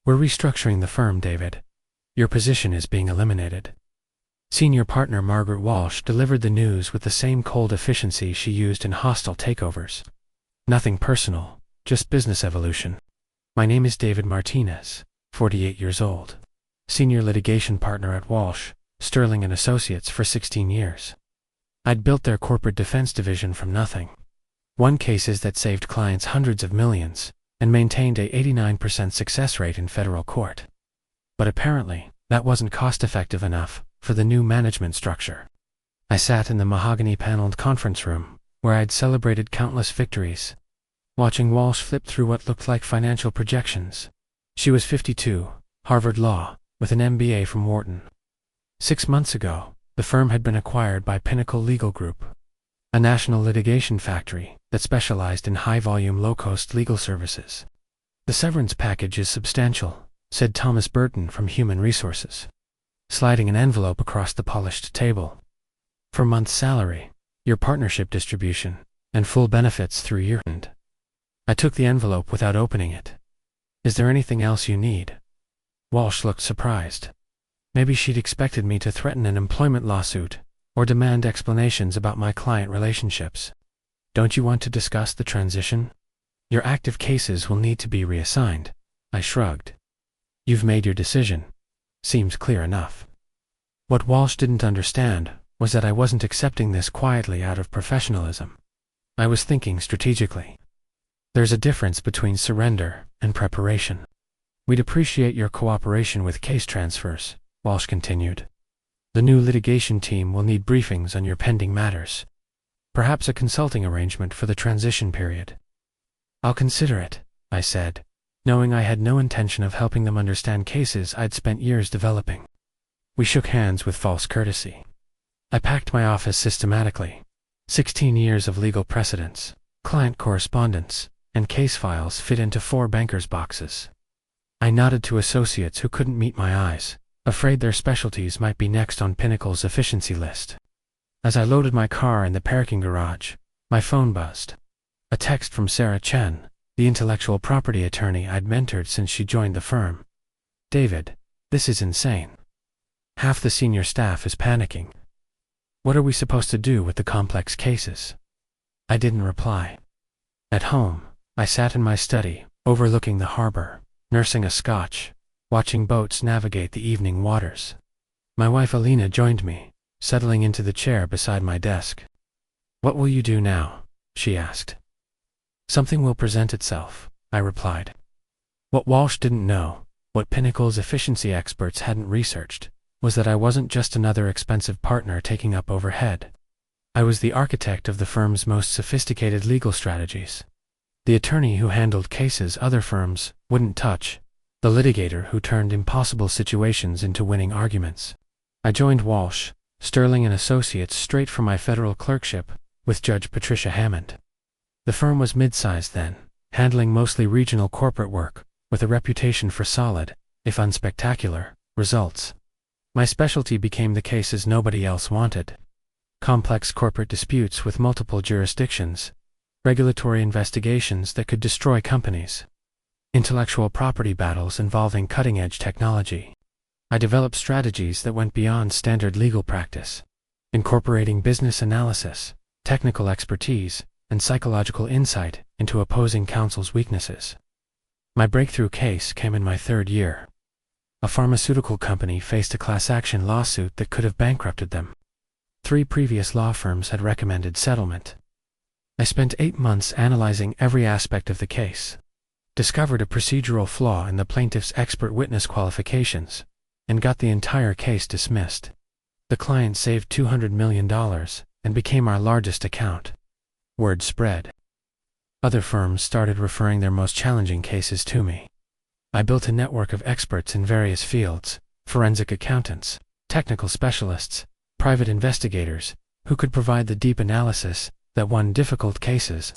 We're restructuring the firm, David. Your position is being eliminated. Senior partner Margaret Walsh delivered the news with the same cold efficiency she used in hostile takeovers. Nothing personal, just business evolution. My name is David Martinez, 48 years old. Senior litigation partner at Walsh, Sterling & Associates for 16 years. I'd built their corporate defense division from nothing. Won cases that saved clients hundreds of millions, and maintained a 89% success rate in federal court. But apparently, that wasn't cost-effective enough for the new management structure. I sat in the mahogany-paneled conference room, where I'd celebrated countless victories, watching Walsh flip through what looked like financial projections. She was 52, Harvard Law, with an MBA from Wharton. 6 months ago, the firm had been acquired by Pinnacle Legal Group, a national litigation factory that specialized in high-volume, low-cost legal services. The severance package is substantial, said Thomas Burton from Human Resources, sliding an envelope across the polished table. 4 months' salary, your partnership distribution, and full benefits through year-end. I took the envelope without opening it. Is there anything else you need? Walsh looked surprised. Maybe she'd expected me to threaten an employment lawsuit or demand explanations about my client relationships. Don't you want to discuss the transition? Your active cases will need to be reassigned. I shrugged. You've made your decision. Seems clear enough. What Walsh didn't understand was that I wasn't accepting this quietly out of professionalism. I was thinking strategically. There's a difference between surrender and preparation. We'd appreciate your cooperation with case transfers, Walsh continued. The new litigation team will need briefings on your pending matters. Perhaps a consulting arrangement for the transition period. I'll consider it, I said, knowing I had no intention of helping them understand cases I'd spent years developing. We shook hands with false courtesy. I packed my office systematically. 16 years of legal precedents, client correspondence, and case files fit into 4 bankers' boxes. I nodded to associates who couldn't meet my eyes, afraid their specialties might be next on Pinnacle's efficiency list. As I loaded my car in the parking garage, my phone buzzed. A text from Sarah Chen, the intellectual property attorney I'd mentored since she joined the firm. David, this is insane. Half the senior staff is panicking. What are we supposed to do with the complex cases? I didn't reply. At home, I sat in my study, overlooking the harbor, nursing a scotch, watching boats navigate the evening waters. My wife Alina joined me, settling into the chair beside my desk. What will you do now? She asked. Something will present itself, I replied. What Walsh didn't know, what Pinnacle's efficiency experts hadn't researched, was that I wasn't just another expensive partner taking up overhead. I was the architect of the firm's most sophisticated legal strategies. The attorney who handled cases other firms wouldn't touch, the litigator who turned impossible situations into winning arguments. I joined Walsh, Sterling & Associates straight from my federal clerkship with Judge Patricia Hammond. The firm was mid-sized then, handling mostly regional corporate work, with a reputation for solid, if unspectacular, results. My specialty became the cases nobody else wanted. Complex corporate disputes with multiple jurisdictions, regulatory investigations that could destroy companies, intellectual property battles involving cutting-edge technology. I developed strategies that went beyond standard legal practice, incorporating business analysis, technical expertise, and psychological insight into opposing counsel's weaknesses. My breakthrough case came in my 3rd year. A pharmaceutical company faced a class-action lawsuit that could have bankrupted them. 3 previous law firms had recommended settlement. I spent 8 months analyzing every aspect of the case, discovered a procedural flaw in the plaintiff's expert witness qualifications, and got the entire case dismissed. The client saved $200 million and became our largest account. Word spread. Other firms started referring their most challenging cases to me. I built a network of experts in various fields, forensic accountants, technical specialists, private investigators, who could provide the deep analysis that won difficult cases.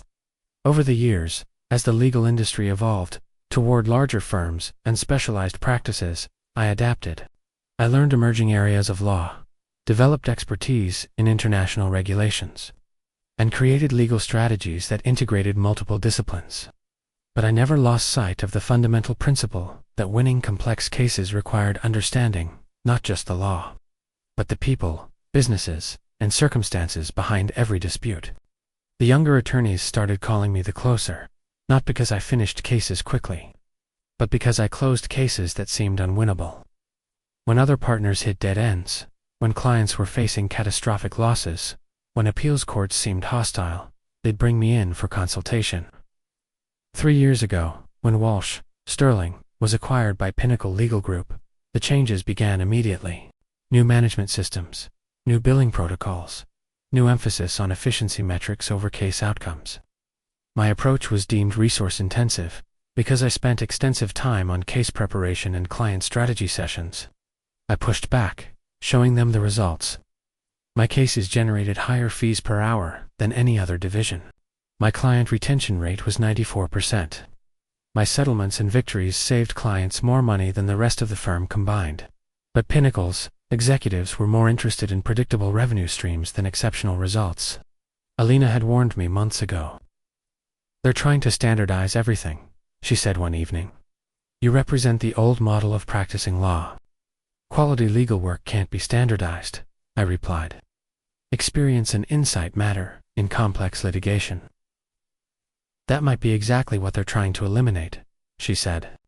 Over the years, as the legal industry evolved toward larger firms and specialized practices, I adapted. I learned emerging areas of law, developed expertise in international regulations, and created legal strategies that integrated multiple disciplines. But I never lost sight of the fundamental principle that winning complex cases required understanding, not just the law, but the people, businesses, and circumstances behind every dispute. The younger attorneys started calling me the closer, not because I finished cases quickly, but because I closed cases that seemed unwinnable. When other partners hit dead ends, when clients were facing catastrophic losses, when appeals courts seemed hostile, they'd bring me in for consultation. 3 years ago, when Walsh, Sterling, was acquired by Pinnacle Legal Group, the changes began immediately. New management systems, new billing protocols, new emphasis on efficiency metrics over case outcomes. My approach was deemed resource-intensive because I spent extensive time on case preparation and client strategy sessions. I pushed back, showing them the results. My cases generated higher fees per hour than any other division. My client retention rate was 94%. My settlements and victories saved clients more money than the rest of the firm combined. But Pinnacle's executives were more interested in predictable revenue streams than exceptional results. Alina had warned me months ago. "They're trying to standardize everything," she said one evening. "You represent the old model of practicing law." "Quality legal work can't be standardized," I replied. "Experience and insight matter in complex litigation." "That might be exactly what they're trying to eliminate," she said.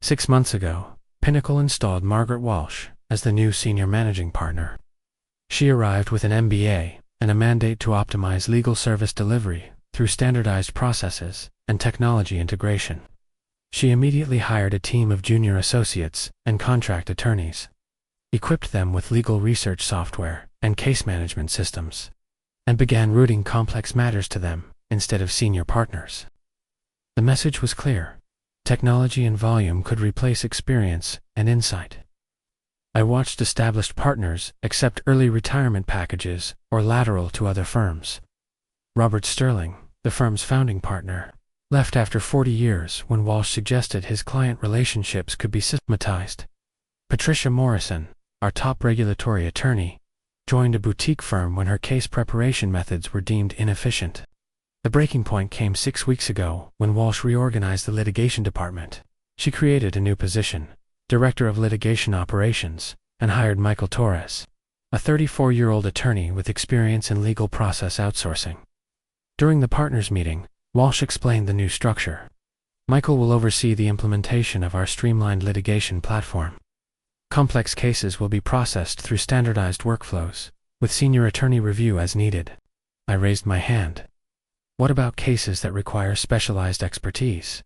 6 months ago, Pinnacle installed Margaret Walsh as the new senior managing partner. She arrived with an MBA and a mandate to optimize legal service delivery through standardized processes and technology integration. She immediately hired a team of junior associates and contract attorneys, equipped them with legal research software and case management systems, and began routing complex matters to them instead of senior partners. The message was clear: technology and volume could replace experience and insight. I watched established partners accept early retirement packages or lateral to other firms. Robert Sterling, the firm's founding partner, left after 40 years when Walsh suggested his client relationships could be systematized. Patricia Morrison, our top regulatory attorney, joined a boutique firm when her case preparation methods were deemed inefficient. The breaking point came 6 weeks ago when Walsh reorganized the litigation department. She created a new position, Director of Litigation Operations, and hired Michael Torres, a 34-year-old attorney with experience in legal process outsourcing. During the partners' meeting, Walsh explained the new structure. "Michael will oversee the implementation of our streamlined litigation platform. Complex cases will be processed through standardized workflows, with senior attorney review as needed." I raised my hand. "What about cases that require specialized expertise?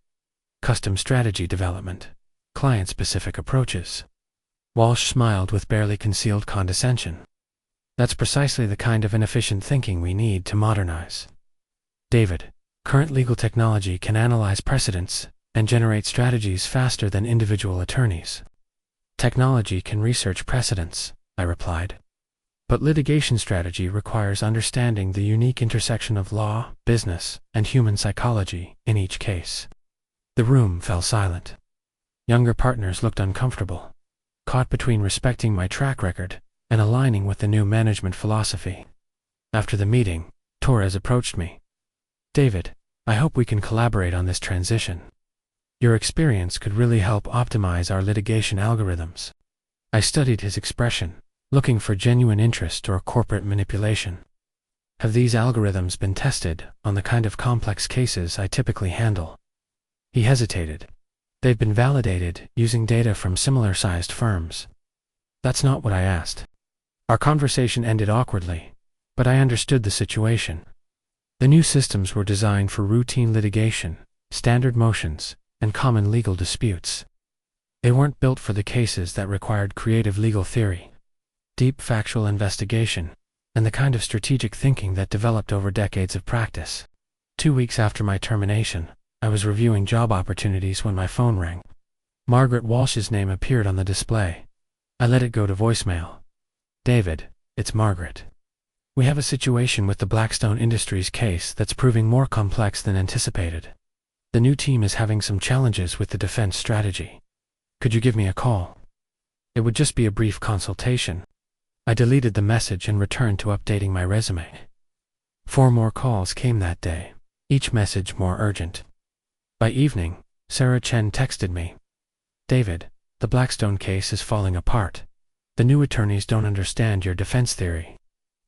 Custom strategy development, client-specific approaches?" Walsh smiled with barely concealed condescension. "That's precisely the kind of inefficient thinking we need to modernize. David, current legal technology can analyze precedents and generate strategies faster than individual attorneys." "Technology can research precedents," I replied. "But litigation strategy requires understanding the unique intersection of law, business, and human psychology in each case." The room fell silent. Younger partners looked uncomfortable, caught between respecting my track record and aligning with the new management philosophy. After the meeting, Torres approached me. "David, I hope we can collaborate on this transition. Your experience could really help optimize our litigation algorithms." I studied his expression, looking for genuine interest or corporate manipulation. "Have these algorithms been tested on the kind of complex cases I typically handle?" He hesitated. "They've been validated using data from similar-sized firms." "That's not what I asked." Our conversation ended awkwardly, but I understood the situation. The new systems were designed for routine litigation, standard motions, and common legal disputes. They weren't built for the cases that required creative legal theory, deep factual investigation, and the kind of strategic thinking that developed over decades of practice. 2 weeks after my termination, I was reviewing job opportunities when my phone rang. Margaret Walsh's name appeared on the display. I let it go to voicemail. "David, it's Margaret. We have a situation with the Blackstone Industries case that's proving more complex than anticipated. The new team is having some challenges with the defense strategy. Could you give me a call?" It would just be a brief consultation. I deleted the message and returned to updating my resume. 4 more calls came that day, each message more urgent. By evening, Sarah Chen texted me. David, the Blackstone case is falling apart. The new attorneys don't understand your defense theory.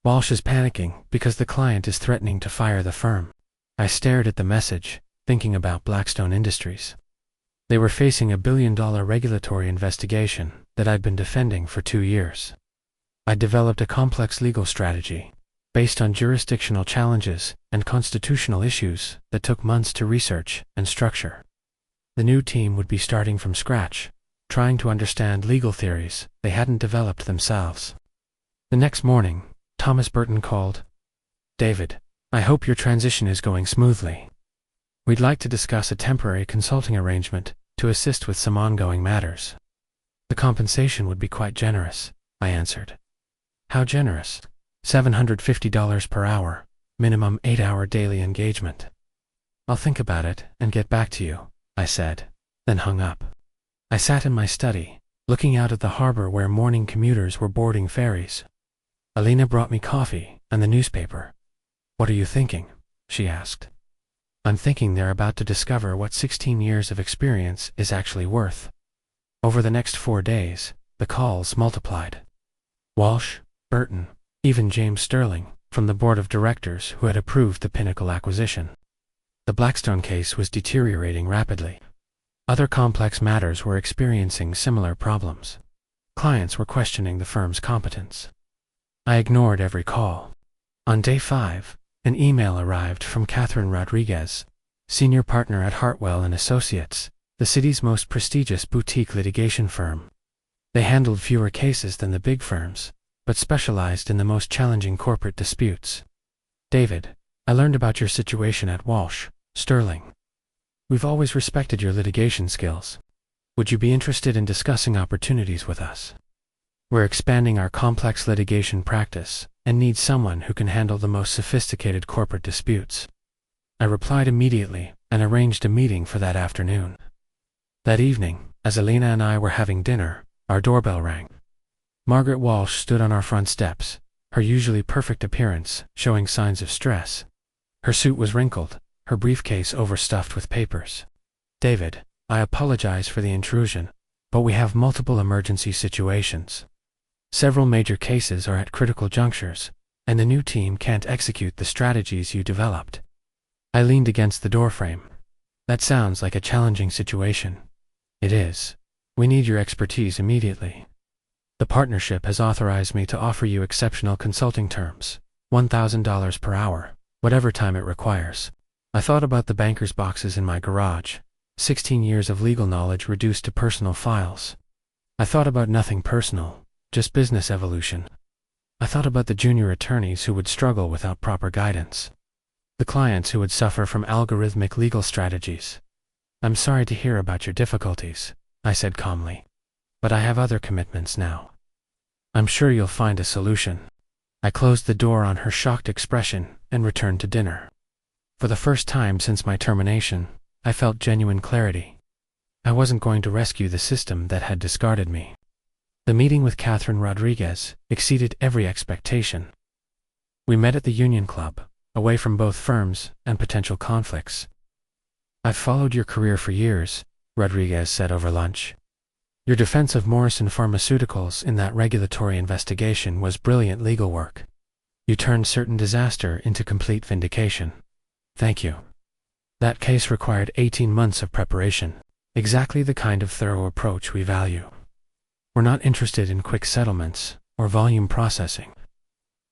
Walsh is panicking because the client is threatening to fire the firm. I stared at the message, thinking about Blackstone Industries. They were facing a billion-dollar regulatory investigation that I'd been defending for 2 years. I developed a complex legal strategy based on jurisdictional challenges and constitutional issues that took months to research and structure. The new team would be starting from scratch, trying to understand legal theories they hadn't developed themselves. The next morning, Thomas Burton called. "David, I hope your transition is going smoothly. We'd like to discuss a temporary consulting arrangement to assist with some ongoing matters." "The compensation would be quite generous," I answered. "How generous?" $750 per hour, minimum 8-hour daily engagement. "I'll think about it and get back to you," I said, then hung up. I sat in my study, looking out at the harbor where morning commuters were boarding ferries. Alina brought me coffee and the newspaper. "What are you thinking?" she asked. "I'm thinking they're about to discover what 16 years of experience is actually worth." Over the next 4 days, the calls multiplied. Walsh, Burton, even James Sterling, from the board of directors who had approved the Pinnacle acquisition. The Blackstone case was deteriorating rapidly. Other complex matters were experiencing similar problems. Clients were questioning the firm's competence. I ignored every call. On day 5, an email arrived from Catherine Rodriguez, senior partner at Hartwell & Associates, the city's most prestigious boutique litigation firm. They handled fewer cases than the big firms, but specialized in the most challenging corporate disputes. "David, I learned about your situation at Walsh, Sterling. We've always respected your litigation skills. Would you be interested in discussing opportunities with us? We're expanding our complex litigation practice and need someone who can handle the most sophisticated corporate disputes." I replied immediately and arranged a meeting for that afternoon. That evening, as Alina and I were having dinner, our doorbell rang. Margaret Walsh stood on our front steps, her usually perfect appearance showing signs of stress. Her suit was wrinkled, her briefcase overstuffed with papers. "David, I apologize for the intrusion, but we have multiple emergency situations. Several major cases are at critical junctures, and the new team can't execute the strategies you developed." I leaned against the doorframe. "That sounds like a challenging situation." "It is. We need your expertise immediately. The partnership has authorized me to offer you exceptional consulting terms, $1,000 per hour, whatever time it requires." I thought about the banker's boxes in my garage, 16 years of legal knowledge reduced to personal files. I thought about nothing personal, just business evolution. I thought about the junior attorneys who would struggle without proper guidance. The clients who would suffer from algorithmic legal strategies. "I'm sorry to hear about your difficulties," I said calmly, "but I have other commitments now. I'm sure you'll find a solution." I closed the door on her shocked expression and returned to dinner. For the first time since my termination, I felt genuine clarity. I wasn't going to rescue the system that had discarded me. The meeting with Catherine Rodriguez exceeded every expectation. We met at the Union Club, away from both firms and potential conflicts. "I've followed your career for years," Rodriguez said over lunch. "Your defense of Morrison Pharmaceuticals in that regulatory investigation was brilliant legal work. You turned certain disaster into complete vindication. Thank you. That case required 18 months of preparation, exactly the kind of thorough approach we value. We're not interested in quick settlements or volume processing."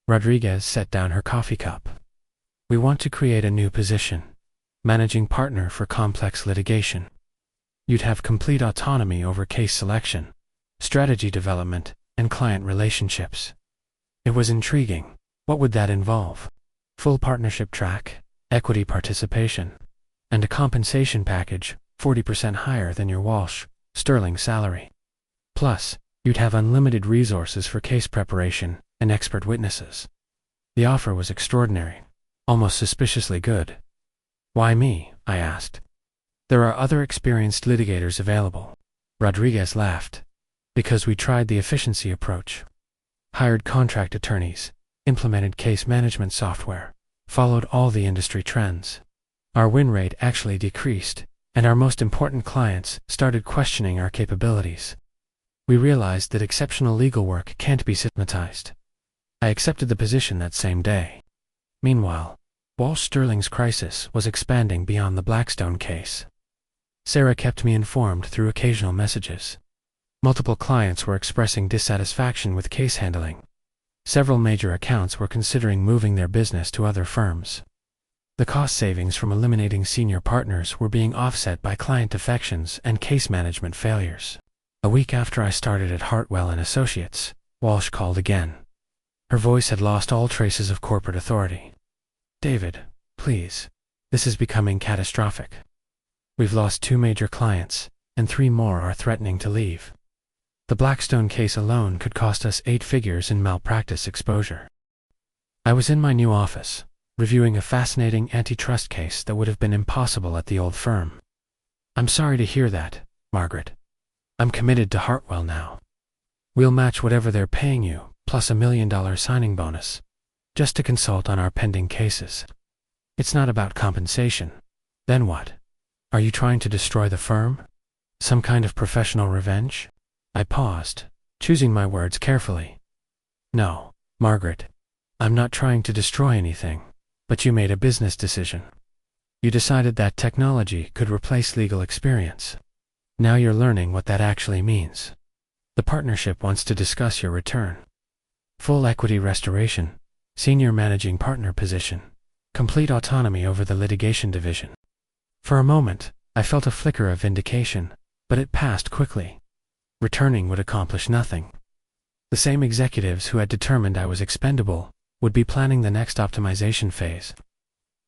Rodriguez set down her coffee cup. "We want to create a new position, managing partner for complex litigation. You'd have complete autonomy over case selection, strategy development, and client relationships." It was intriguing. What would that involve? Full partnership track, equity participation, and a compensation package 40% higher than your Walsh, Sterling salary. Plus, you'd have unlimited resources for case preparation and expert witnesses. The offer was extraordinary, almost suspiciously good. "Why me?" I asked. "There are other experienced litigators available." Rodriguez laughed. "Because we tried the efficiency approach. Hired contract attorneys, implemented case management software, followed all the industry trends. Our win rate actually decreased, and our most important clients started questioning our capabilities. We realized that exceptional legal work can't be systematized. I accepted the position that same day. Meanwhile, Walsh Sterling's crisis was expanding beyond the Blackstone case. Sarah kept me informed through occasional messages. Multiple clients were expressing dissatisfaction with case handling. Several major accounts were considering moving their business to other firms. The cost savings from eliminating senior partners were being offset by client defections and case management failures. A week after I started at Hartwell & Associates, Walsh called again. Her voice had lost all traces of corporate authority. "David, please. This is becoming catastrophic. We've lost 2 major clients, and 3 more are threatening to leave. The Blackstone case alone could cost us 8 figures in malpractice exposure." I was in my new office, reviewing a fascinating antitrust case that would have been impossible at the old firm. "I'm sorry to hear that, Margaret. I'm committed to Hartwell now. We'll match whatever they're paying you, plus $1 million signing bonus, just to consult on our pending cases. It's not about compensation. Then what? Are you trying to destroy the firm? Some kind of professional revenge?" I paused, choosing my words carefully. "No, Margaret. I'm not trying to destroy anything, but you made a business decision. You decided that technology could replace legal experience. Now you're learning what that actually means. The partnership wants to discuss your return. Full equity restoration, senior managing partner position, complete autonomy over the litigation division." For a moment, I felt a flicker of vindication, but it passed quickly. Returning would accomplish nothing. The same executives who had determined I was expendable would be planning the next optimization phase.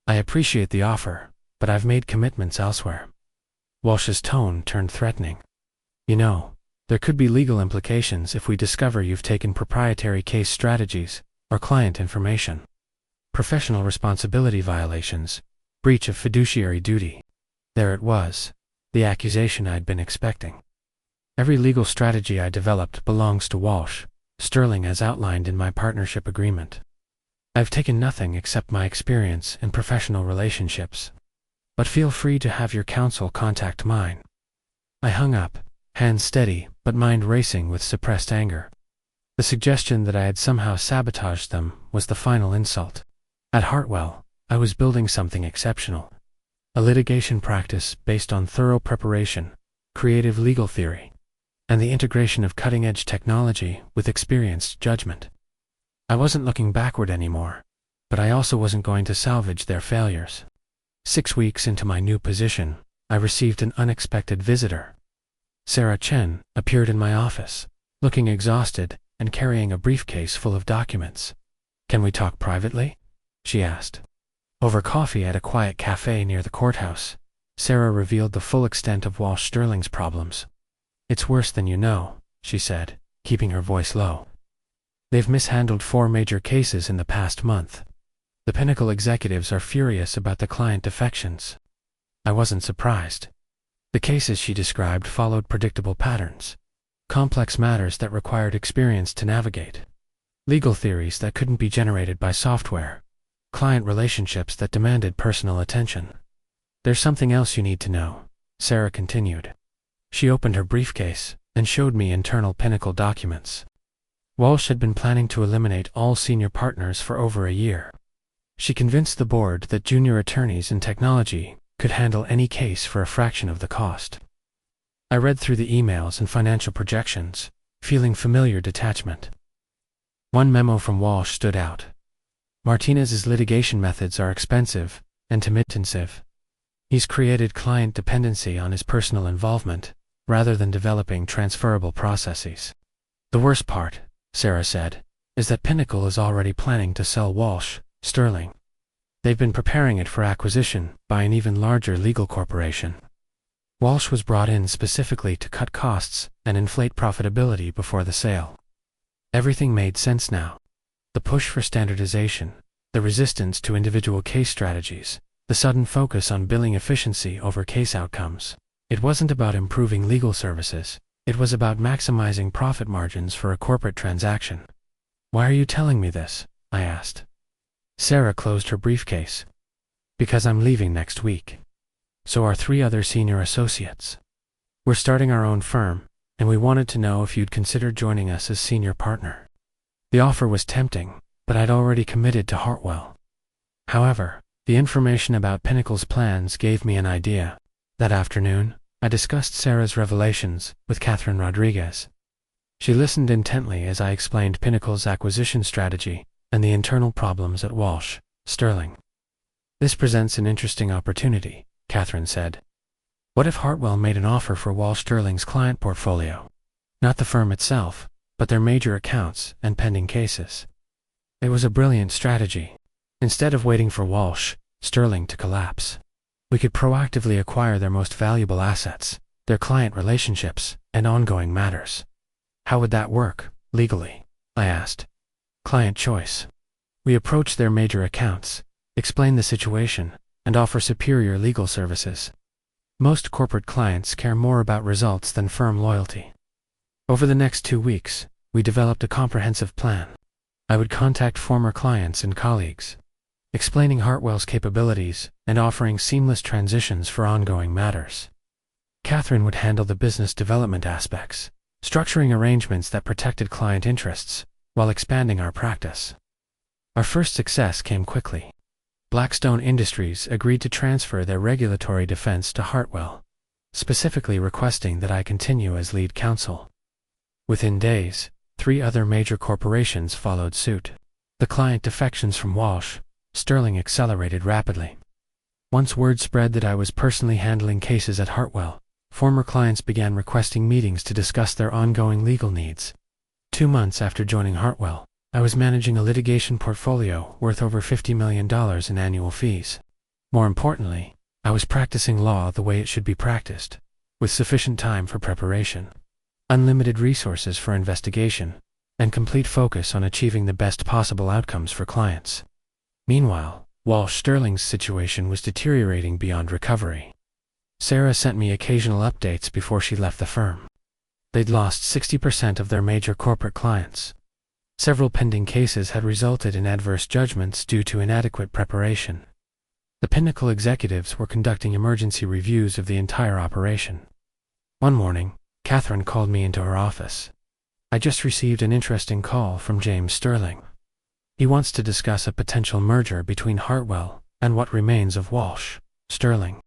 "I appreciate the offer, but I've made commitments elsewhere." Walsh's tone turned threatening. "You know, there could be legal implications if we discover you've taken proprietary case strategies or client information. Professional responsibility violations, breach of fiduciary duty." There it was, the accusation I'd been expecting. "Every legal strategy I developed belongs to Walsh Sterling as outlined in my partnership agreement. I've taken nothing except my experience and professional relationships. But feel free to have your counsel contact mine." I hung up, hands steady but mind racing with suppressed anger. The suggestion that I had somehow sabotaged them was the final insult. At Hartwell, I was building something exceptional. A litigation practice based on thorough preparation, creative legal theory, and the integration of cutting-edge technology with experienced judgment. I wasn't looking backward anymore, but I also wasn't going to salvage their failures. 6 weeks into my new position, I received an unexpected visitor. Sarah Chen appeared in my office, looking exhausted and carrying a briefcase full of documents. "Can we talk privately?" she asked. Over coffee at a quiet cafe near the courthouse, Sarah revealed the full extent of Walsh Sterling's problems. "It's worse than you know," she said, keeping her voice low. "They've mishandled 4 major cases in the past month. The Pinnacle executives are furious about the client defections." I wasn't surprised. The cases she described followed predictable patterns. Complex matters that required experience to navigate. Legal theories that couldn't be generated by software. Client relationships that demanded personal attention. "There's something else you need to know," Sarah continued. She opened her briefcase and showed me internal Pinnacle documents. Walsh had been planning to eliminate all senior partners for over a year. She convinced the board that junior attorneys in technology could handle any case for a fraction of the cost. I read through the emails and financial projections, feeling familiar detachment. One memo from Walsh stood out. "Martinez's litigation methods are expensive and time-intensive. He's created client dependency on his personal involvement, rather than developing transferable processes. The worst part," Sarah said, "is that Pinnacle is already planning to sell Walsh Sterling. They've been preparing it for acquisition by an even larger legal corporation. Walsh was brought in specifically to cut costs and inflate profitability before the sale." Everything made sense now. The push for standardization, the resistance to individual case strategies, the sudden focus on billing efficiency over case outcomes. It wasn't about improving legal services, it was about maximizing profit margins for a corporate transaction. "Why are you telling me this?" I asked. Sarah closed her briefcase. "Because I'm leaving next week." So are 3 other senior associates. We're starting our own firm, and we wanted to know if you'd consider joining us as senior partner. The offer was tempting, but I'd already committed to Hartwell. However, the information about Pinnacle's plans gave me an idea. That afternoon, I discussed Sarah's revelations with Catherine Rodriguez. She listened intently as I explained Pinnacle's acquisition strategy and the internal problems at Walsh, Sterling. "This presents an interesting opportunity," Catherine said. "What if Hartwell made an offer for Walsh Sterling's client portfolio? Not the firm itself, but their major accounts and pending cases." It was a brilliant strategy. Instead of waiting for Walsh Sterling to collapse, we could proactively acquire their most valuable assets, their client relationships, and ongoing matters. "How would that work, legally?" I asked. "Client choice. We approach their major accounts, explain the situation, and offer superior legal services. Most corporate clients care more about results than firm loyalty." Over the next 2 weeks, we developed a comprehensive plan. I would contact former clients and colleagues, explaining Hartwell's capabilities and offering seamless transitions for ongoing matters. Catherine would handle the business development aspects, structuring arrangements that protected client interests while expanding our practice. Our first success came quickly. Blackstone Industries agreed to transfer their regulatory defense to Hartwell, specifically requesting that I continue as lead counsel. Within days, 3 other major corporations followed suit. The client defections from Walsh Sterling accelerated rapidly. Once word spread that I was personally handling cases at Hartwell, former clients began requesting meetings to discuss their ongoing legal needs. 2 months after joining Hartwell, I was managing a litigation portfolio worth over $50 million in annual fees. More importantly, I was practicing law the way it should be practiced, with sufficient time for preparation, unlimited resources for investigation, and complete focus on achieving the best possible outcomes for clients. Meanwhile, Walsh Sterling's situation was deteriorating beyond recovery. Sarah sent me occasional updates before she left the firm. They'd lost 60% of their major corporate clients. Several pending cases had resulted in adverse judgments due to inadequate preparation. The Pinnacle executives were conducting emergency reviews of the entire operation. One morning, Catherine called me into her office. "I just received an interesting call from James Sterling. He wants to discuss a potential merger between Hartwell and what remains of Walsh Sterling."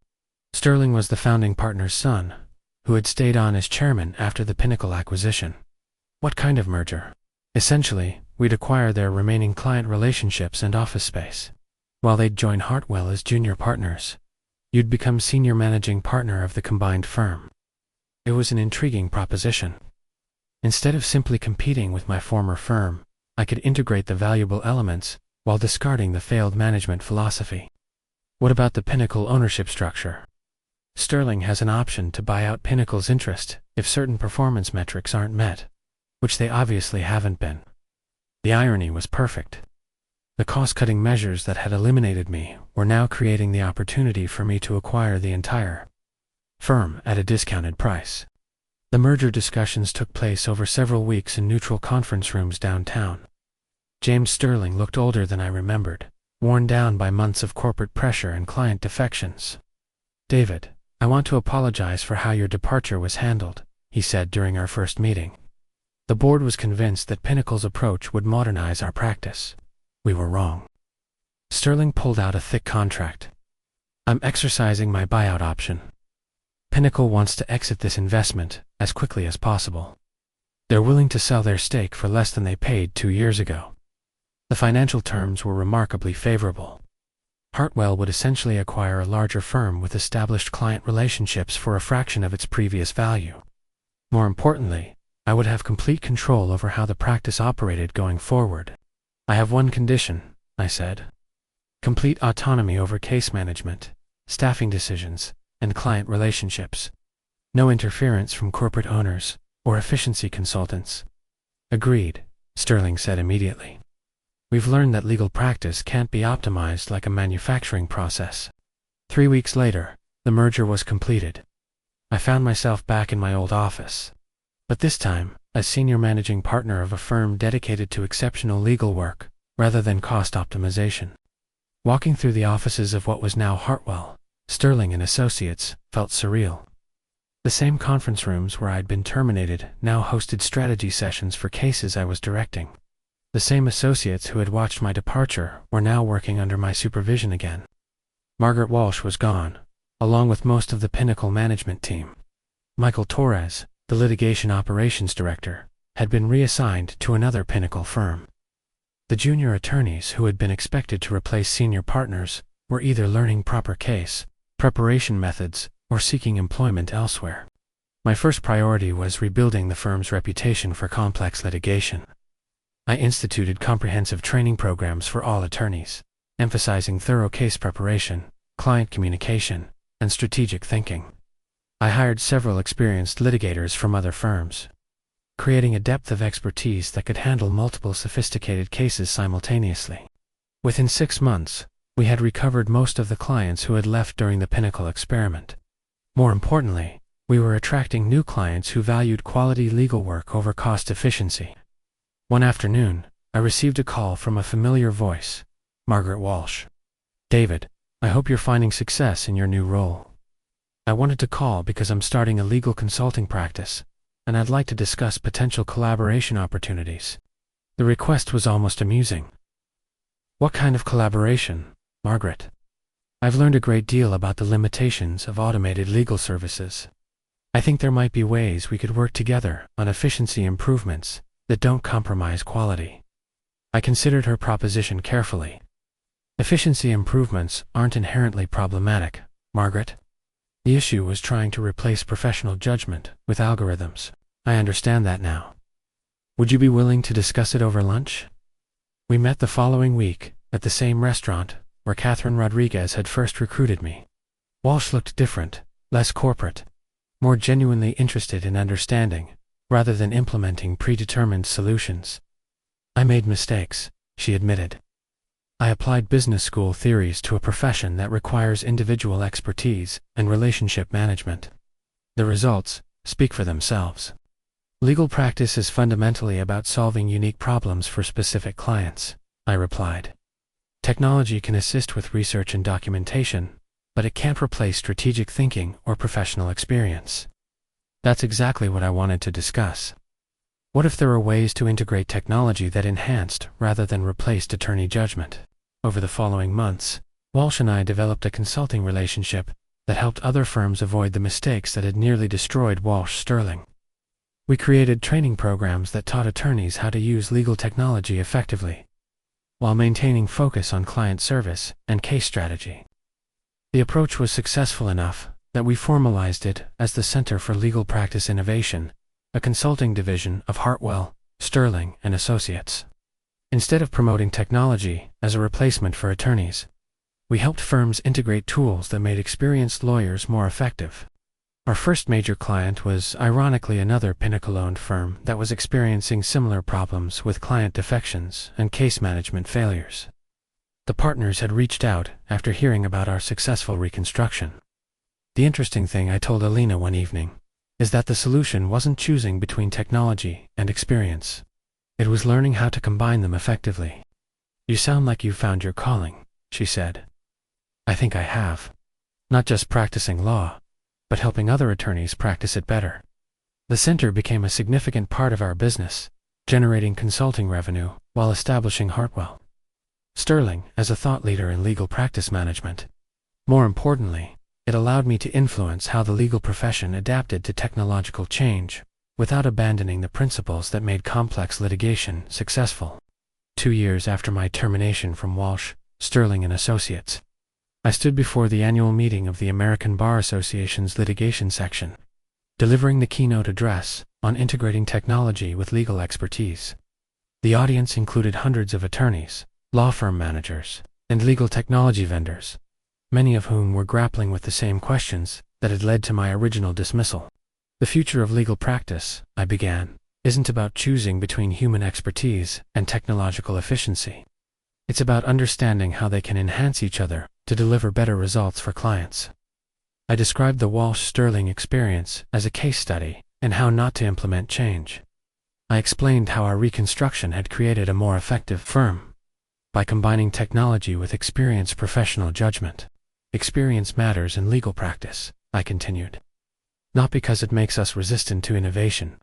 Sterling was the founding partner's son, who had stayed on as chairman after the Pinnacle acquisition. "What kind of merger?" "Essentially, we'd acquire their remaining client relationships and office space, while they'd join Hartwell as junior partners. You'd become senior managing partner of the combined firm." It was an intriguing proposition. Instead of simply competing with my former firm, I could integrate the valuable elements while discarding the failed management philosophy. "What about the Pinnacle ownership structure?" "Sterling has an option to buy out Pinnacle's interest if certain performance metrics aren't met, which they obviously haven't been." The irony was perfect. The cost-cutting measures that had eliminated me were now creating the opportunity for me to acquire the entire firm at a discounted price. The merger discussions took place over several weeks in neutral conference rooms downtown. James Sterling looked older than I remembered, worn down by months of corporate pressure and client defections. "David, I want to apologize for how your departure was handled," he said during our first meeting. "The board was convinced that Pinnacle's approach would modernize our practice. We were wrong." Sterling pulled out a thick contract. "I'm exercising my buyout option. Pinnacle wants to exit this investment as quickly as possible. They're willing to sell their stake for less than they paid 2 years ago." The financial terms were remarkably favorable. Hartwell would essentially acquire a larger firm with established client relationships for a fraction of its previous value. More importantly, I would have complete control over how the practice operated going forward. "I have one condition," I said. "Complete autonomy over case management, staffing decisions, and client relationships. No interference from corporate owners or efficiency consultants." "Agreed," Sterling said immediately. "We've learned that legal practice can't be optimized like a manufacturing process." 3 weeks later, the merger was completed. I found myself back in my old office, but this time as senior managing partner of a firm dedicated to exceptional legal work rather than cost optimization. Walking through the offices of what was now Hartwell, Sterling and Associates, felt surreal. The same conference rooms where I'd been terminated now hosted strategy sessions for cases I was directing. The same associates who had watched my departure were now working under my supervision again. Margaret Walsh was gone, along with most of the Pinnacle management team. Michael Torres, the litigation operations director, had been reassigned to another Pinnacle firm. The junior attorneys who had been expected to replace senior partners were either learning proper case preparation methods or seeking employment elsewhere. My first priority was rebuilding the firm's reputation for complex litigation. I instituted comprehensive training programs for all attorneys, emphasizing thorough case preparation, client communication, and strategic thinking. I hired several experienced litigators from other firms, creating a depth of expertise that could handle multiple sophisticated cases simultaneously. Within 6 months, we had recovered most of the clients who had left during the Pinnacle experiment. More importantly, we were attracting new clients who valued quality legal work over cost efficiency. One afternoon, I received a call from a familiar voice, Margaret Walsh. "David, I hope you're finding success in your new role. I wanted to call because I'm starting a legal consulting practice, and I'd like to discuss potential collaboration opportunities." The request was almost amusing. "What kind of collaboration, Margaret?" "I've learned a great deal about the limitations of automated legal services. I think there might be ways we could work together on efficiency improvements that don't compromise quality." I considered her proposition carefully. "Efficiency improvements aren't inherently problematic, Margaret. The issue was trying to replace professional judgment with algorithms. I understand that now. Would you be willing to discuss it over lunch?" We met the following week at the same restaurant where Catherine Rodriguez had first recruited me. Walsh looked different, less corporate, more genuinely interested in understanding, rather than implementing predetermined solutions. "I made mistakes," she admitted. "I applied business school theories to a profession that requires individual expertise and relationship management. The results speak for themselves. Legal practice is fundamentally about solving unique problems for specific clients," I replied. "Technology can assist with research and documentation, but it can't replace strategic thinking or professional experience." That's exactly what I wanted to discuss. What if there were ways to integrate technology that enhanced rather than replaced attorney judgment? Over the following months, Walsh and I developed a consulting relationship that helped other firms avoid the mistakes that had nearly destroyed Walsh Sterling. We created training programs that taught attorneys how to use legal technology effectively, while maintaining focus on client service and case strategy. The approach was successful enough that we formalized it as the Center for Legal Practice Innovation, a consulting division of Hartwell, Sterling and Associates. Instead of promoting technology as a replacement for attorneys, we helped firms integrate tools that made experienced lawyers more effective. Our first major client was ironically another Pinnacle-owned firm that was experiencing similar problems with client defections and case management failures. The partners had reached out after hearing about our successful reconstruction. The interesting thing, I told Alina one evening, is that the solution wasn't choosing between technology and experience. It was learning how to combine them effectively. "You sound like you've found your calling," she said. "I think I have. Not just practicing law, but helping other attorneys practice it better." The center became a significant part of our business, generating consulting revenue while establishing Hartwell Sterling as a thought leader in legal practice management. More importantly, it allowed me to influence how the legal profession adapted to technological change without abandoning the principles that made complex litigation successful. 2 years after my termination from Walsh, Sterling and Associates, I stood before the annual meeting of the American Bar Association's litigation section, delivering the keynote address on integrating technology with legal expertise. The audience included hundreds of attorneys, law firm managers, and legal technology vendors, many of whom were grappling with the same questions that had led to my original dismissal. "The future of legal practice," I began, "isn't about choosing between human expertise and technological efficiency. It's about understanding how they can enhance each other to deliver better results for clients." I described the Walsh-Sterling experience as a case study and how not to implement change. I explained how our reconstruction had created a more effective firm by combining technology with experienced professional judgment. Experience matters in legal practice, I continued. Not because it makes us resistant to innovation,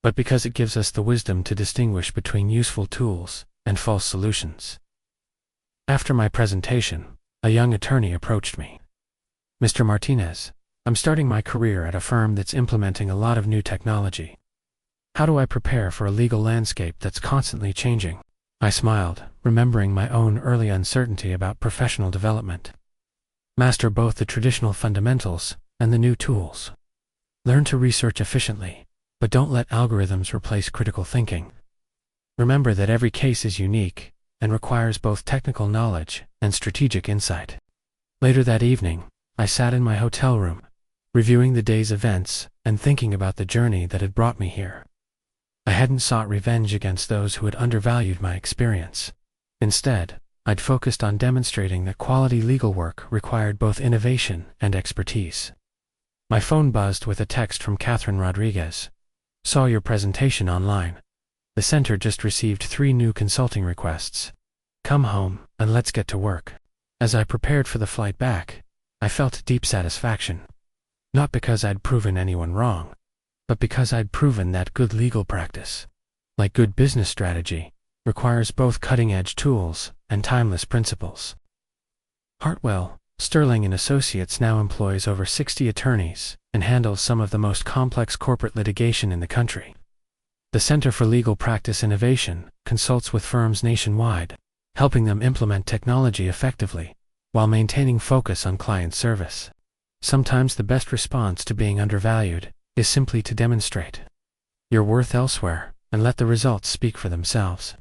but because it gives us the wisdom to distinguish between useful tools and false solutions. After my presentation, a young attorney approached me. Mr. Martinez, I'm starting my career at a firm that's implementing a lot of new technology. How do I prepare for a legal landscape that's constantly changing? I smiled, remembering my own early uncertainty about professional development. Master both the traditional fundamentals and the new tools. Learn to research efficiently, but don't let algorithms replace critical thinking. Remember that every case is unique and requires both technical knowledge and strategic insight. Later that evening, I sat in my hotel room, reviewing the day's events and thinking about the journey that had brought me here. I hadn't sought revenge against those who had undervalued my experience. Instead, I'd focused on demonstrating that quality legal work required both innovation and expertise. My phone buzzed with a text from Catherine Rodriguez. Saw your presentation online. The center just received 3 new consulting requests. Come home and let's get to work. As I prepared for the flight back, I felt deep satisfaction. Not because I'd proven anyone wrong, but because I'd proven that good legal practice, like good business strategy, requires both cutting-edge tools and timeless principles. Hartwell, Sterling & Associates now employs over 60 attorneys and handles some of the most complex corporate litigation in the country. The Center for Legal Practice Innovation consults with firms nationwide, helping them implement technology effectively while maintaining focus on client service. Sometimes the best response to being undervalued is simply to demonstrate your worth elsewhere and let the results speak for themselves.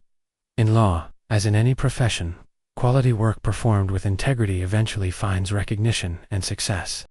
In law, as in any profession, quality work performed with integrity eventually finds recognition and success.